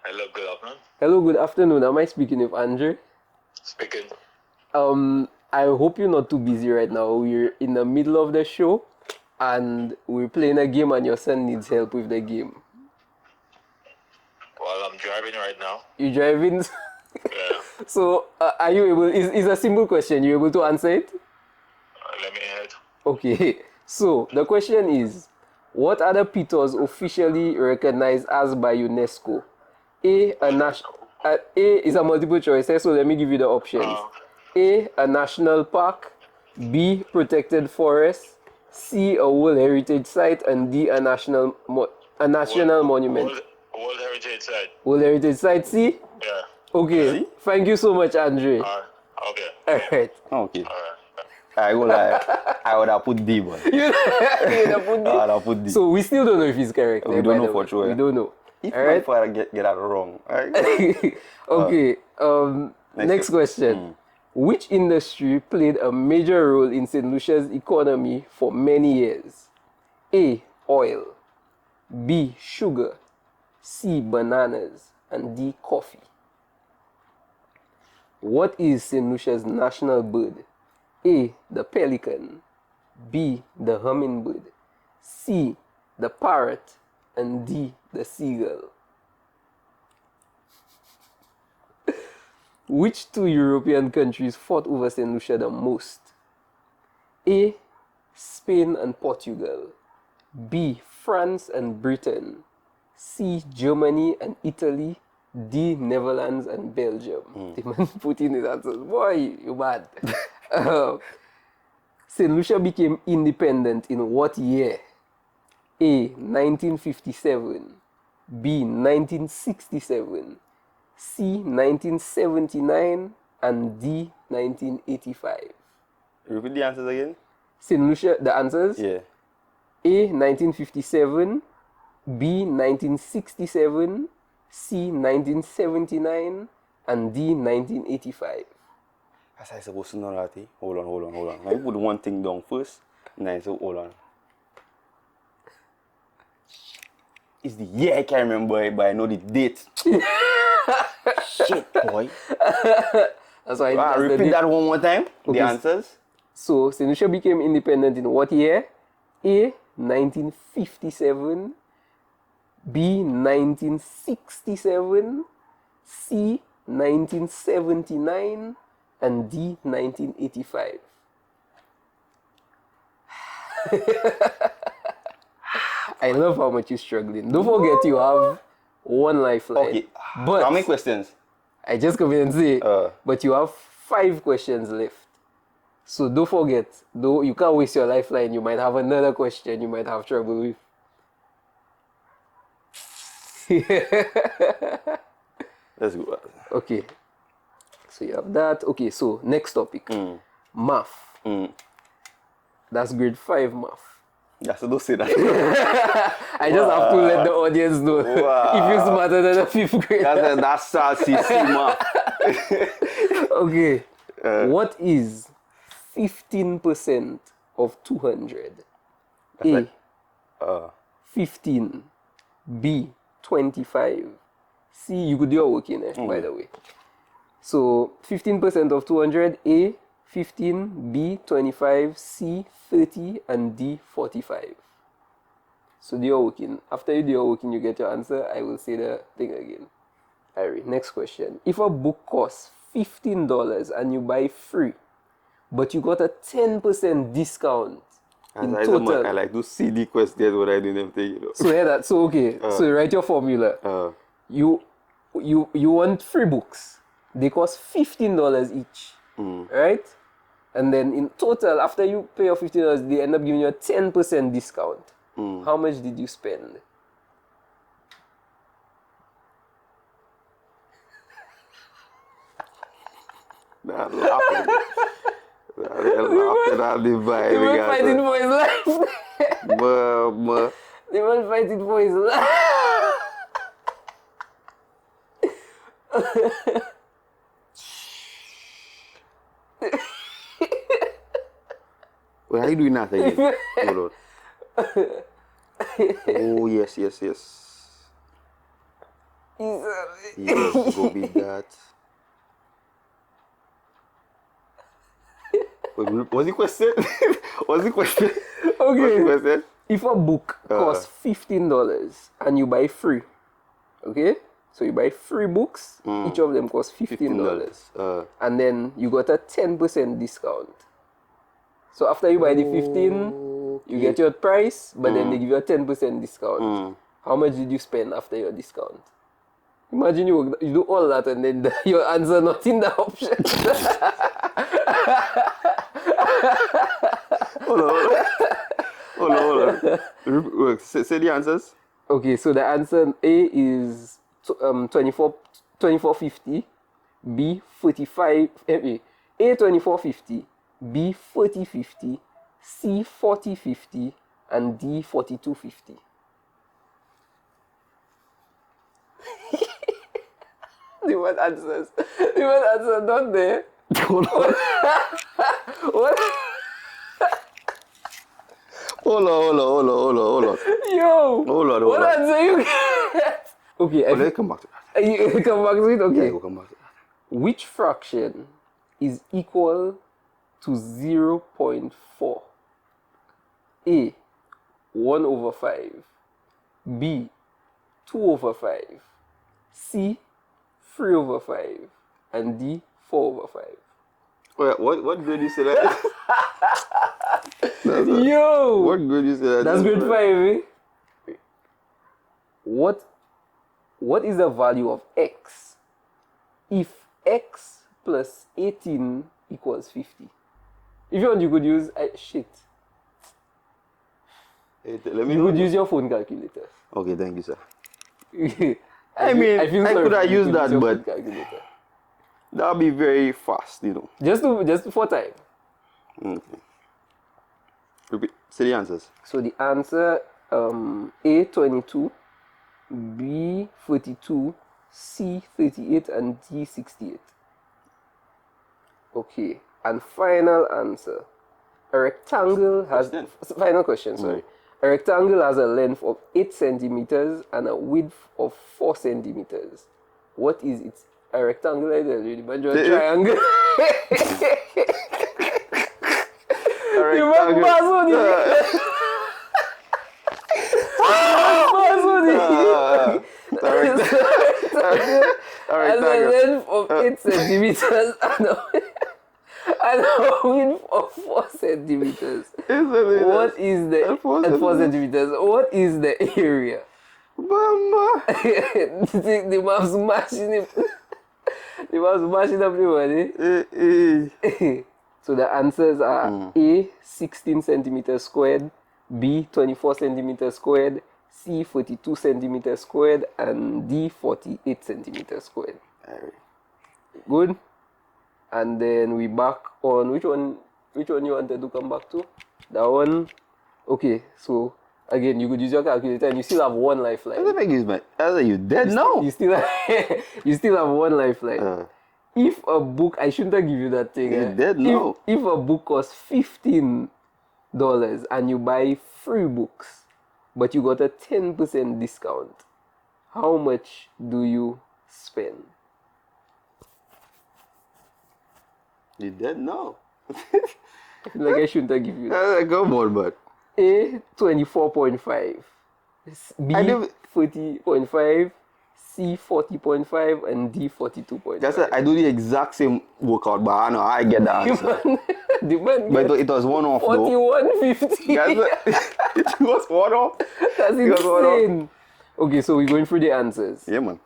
Hello, good afternoon. Hello, good afternoon. Am I speaking with Andrew? Speaking. I hope you're not too busy right now. We're in the middle of the show and we're playing a game and your son needs help with the game. Well, I'm driving right now. You driving? Yeah. So, are you able? It's a simple question. You able to answer it? Let me ahead. Okay. So the question is, what are the Peters officially recognized as by UNESCO? A is a multiple choice. So let me give you the options. A national park. B protected forest. C a World Heritage Site, and D a national monument. World Heritage Site. World Heritage Site. C. Yeah. Okay. Thank you so much, Andre. Okay. Alright. Okay. Alright. I will I would have put D, but You have put D? I would have put D. So we still don't know if he's correct. We by don't know the for way. sure. We don't know. If All my right. father get that wrong, alright? Okay. Next question. Which industry played a major role in St. Lucia's economy for many years? A. Oil. B. Sugar. C. Bananas. And D. Coffee. What is St. Lucia's national bird? A. The pelican. B. The hummingbird. C. The parrot. And D. The seagull. Which two European countries fought over St. Lucia the most? A. Spain and Portugal. B. France and Britain. C. Germany and Italy. D. Netherlands and Belgium. The man put in his answers. Boy, you mad. St. Lucia became independent in what year? A. 1957. B. 1967. C. 1979. And D. 1985. Repeat the answers again? St. Lucia, the answers? Yeah. A. 1957. B. 1967. C. 1979. And D. 1985. As I supposed to know that, eh? Hold on. Let me put one thing down first. And then so hold on. It's the year I can't remember it, but I know the date. Shit, boy. That's why I Repeat that one more time. Okay. The answers. So, St. Lucia became independent in what year? A. 1957. B. 1967. C. 1979. And D. 1985. I love how much you're struggling. Don't forget you have one lifeline. Okay. But How many questions? I just come in and say, but you have 5 questions left. So don't forget, though you can't waste your lifeline. You might have another question you might have trouble with. Let's go. Okay. So you have that. Okay, so next topic. Math. That's grade 5 math. Yeah, so don't say that. I just have to let the audience know if you're smarter than a 5th grader. That's CC math. Okay. What is 15% of 200? A. 15. B. 25. C. You could do your work in by the way. So 15% of 200. A. 15. B. 25. C. 30. And D. 45. So do your working. After you do your working, you get your answer. I will say the thing again. Alright, next question. If a book costs $15 and you buy 3, but you got a 10% discount in total. I like to see the questions what I do them thing, you know. So yeah, that. So okay. So you write your formula. You want 3 books. They cost $15 each, right? And then in total, after you pay your $15, they end up giving you a 10% discount. How much did you spend? I'm laughing. I'm laughing at the The vibe. man fighting for his life. Mama. The man fighting for his life. Wait, how you doing that again? Hold on. Oh, yes. He's Yes, go be that. Wait, what's the question? What's the question? What's the Okay. question? If a book costs $15 and you buy 3, okay? So you buy 3 books, each of them costs $15. And then you got a 10% discount. So after you buy the 15, you get your price, but then they give you a 10% discount. How much did you spend after your discount? Imagine you do all that and then your answer not in the option. Hold on. Say the answers. Okay, so the answer A is 24.50, B 45, A 24.50, B 40.50, C 40.50, and D 42.50. The one answers. The one answer not there. Hold on. What? Hold on. Yo! Hold on. What answer you get? Okay, Let's come back to that. you come back to it? Okay. Yeah, we'll come back to that. Which fraction is equal to 0.4? A, 1 over 5. B, 2 over 5. C, 3 over 5. And D, 4 over 5. Wait, what grade you say that? Yo! What grade you say that? That's grade 5, eh? What is the value of x if x plus 18 equals 50? If you want, you could use shit. Let me You could use your phone calculator. Okay, thank you, sir. I mean, I sorry could have for you used to that, use your but phone calculator. that'll be very fast, you know. Just for time. Okay. Repeat. Say the answers. So the answer A 22, B 42, C 38, and D 68. Okay, and final answer. A rectangle has final question. Sorry, a rectangle has a length of 8 centimeters and a width of 4 centimeters. What is it? A rectangle is a triangle. You remember and a length of 8 centimeters and a width of 4 centimeters. What is the 4 centimeters? What is the area? Mama. The man's smashing it. The man's smashing up the money. So the answers are A 16 centimeters squared, B 24 centimeters squared, C 42 centimeters squared, and D 48 centimeters squared. Good. And then we back on which one you wanted to come back to? That one. Okay, so again you could use your calculator and you still have one lifeline. What the fuck is my? Are you dead now? You still have one lifeline. If a book, I shouldn't have give you that thing. You're dead now. If a book costs $15 and you buy 3 books, but you got a 10% discount, how much do you spend? You're dead now. I feel like I shouldn't have give you that. Come on, but A 24.5, B 40.5, C 40.5, and D 42.5. that's it. I do the exact same workout, but I know I get the answer. The man But it was one off though. 41.50. It was one off. That's It was one off. insane. Okay, so we're going through the answers. Yeah, man.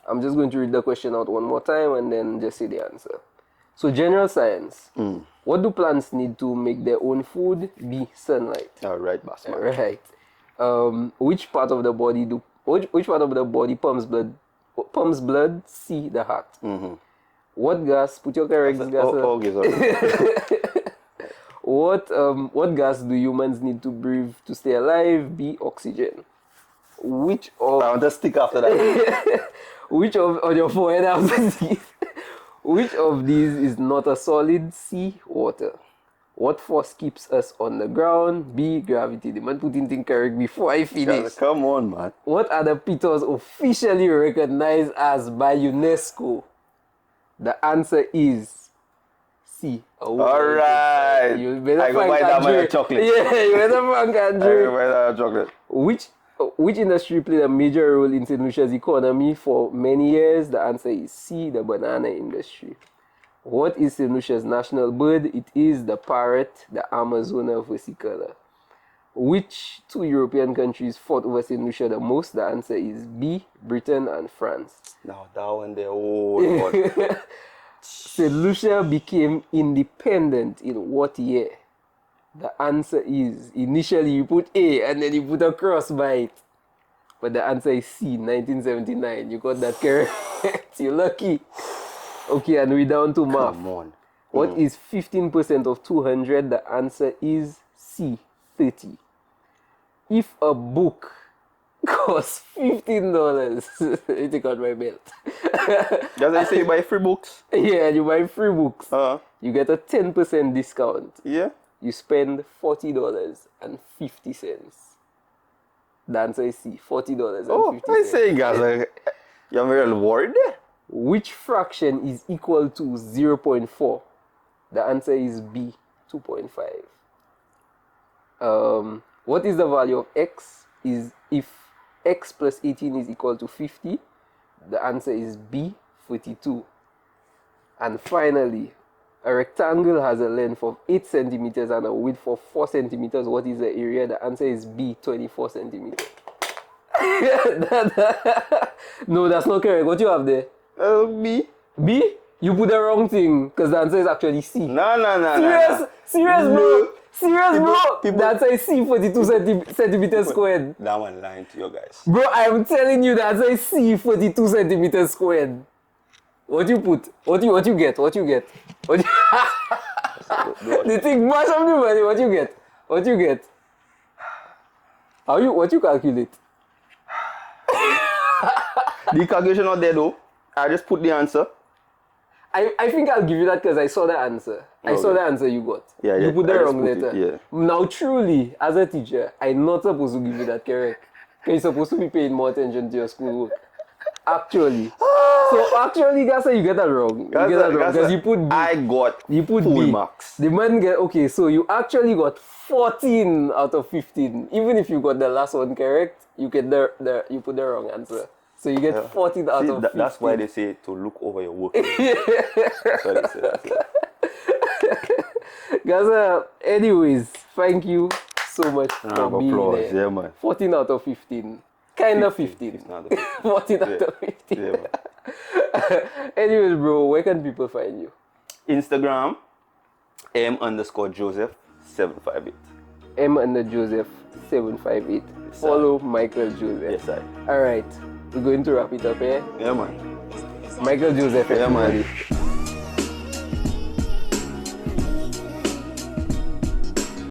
I'm just going to read the question out one more time and then just say the answer. So general science. What do plants need to make their own food? B. Sunlight. All right, boss man. Right. Which part of the body pumps blood? Pumps blood. C. The heart. What gas? Put your correct gas. Okay, sorry. What gas do humans need to breathe to stay alive? B. Oxygen. Which of I want to stick after that. which of on your forehead after this? Which of these is not a solid? C. Water. What force keeps us on the ground? B. Gravity. The man put in thing correct before I finish. Come on, man. What are the pitons officially recognized as by UNESCO? The answer is C. All right. You better I go find buy that Andrew. man chocolate. Yeah, you better find I Andrew. buy that chocolate. Which industry played a major role in St. Lucia's economy for many years? The answer is C. The banana industry. What is St. Lucia's national bird? It is the parrot, the Amazona versicolor. Which two European countries fought over St. Lucia the most? The answer is B. Britain and France. Now that one there, oh Lord. St. Lucia became independent in what year? The answer is, initially you put A and then you put a cross by it. But the answer is C, 1979. You got that correct. You're lucky. Okay, and we're down to math. Come on. What is 15% of 200? The answer is C, 30. If a book costs $15, let me take out my belt. Does it say you buy free books? Yeah, you buy free books. Uh-huh. You get a 10% discount. Yeah. You spend $40.50. The answer is C, $40.50. Oh, I say, guys, you're very worried there. Which fraction is equal to 0.4? The answer is B, 2.5. What is the value of x? Is if x plus 18 is equal to 50? The answer is B, 42. And finally, a rectangle has a length of 8 centimeters and a width of 4 centimeters. What is the area? The answer is B, 24 centimeters. No, that's not correct. What you have there? B. B? You put the wrong thing because the answer is actually C. No. Serious, bro. Serious, bro. People- The answer is C, 42 centimeters squared. That one lying to you guys. Bro, I am telling you the answer is C, 42 centimeters squared. What you put? What you get? What you get? What you the thing mash up the money. What you get? What you get? What you calculate? The calculation not there though. I just put the answer. I think I'll give you that because I saw the answer. I saw Okay. the answer you got. Yeah, You put the I just wrong put it, letter. yeah. Now, truly, as a teacher, I'm not supposed to give you that correct. Because you're supposed to be paying more attention to your schoolwork. Actually. So, actually, guys, you get that wrong. You get that wrong because you put B. I got You put full B. marks. The man get, okay, so you actually got 14 out of 15. Even if you got the last one correct, you get you put the wrong answer. So you get 14 out See, of 15. that's why they say to look over your work. That's why they say that. Guys, anyways, thank you so much for Round of being applause, there. yeah, man. 14 out of 15. Kind of 15. It's not a 14 out Yeah. of 15. Yeah, man. Anyways, bro, where can people find you? Instagram, M_Joseph758. M_Joseph758. Follow Michael Joseph. Yes, I. Alright, we're going to wrap it up here. Yeah, man. Michael Joseph, Yeah, man. everybody.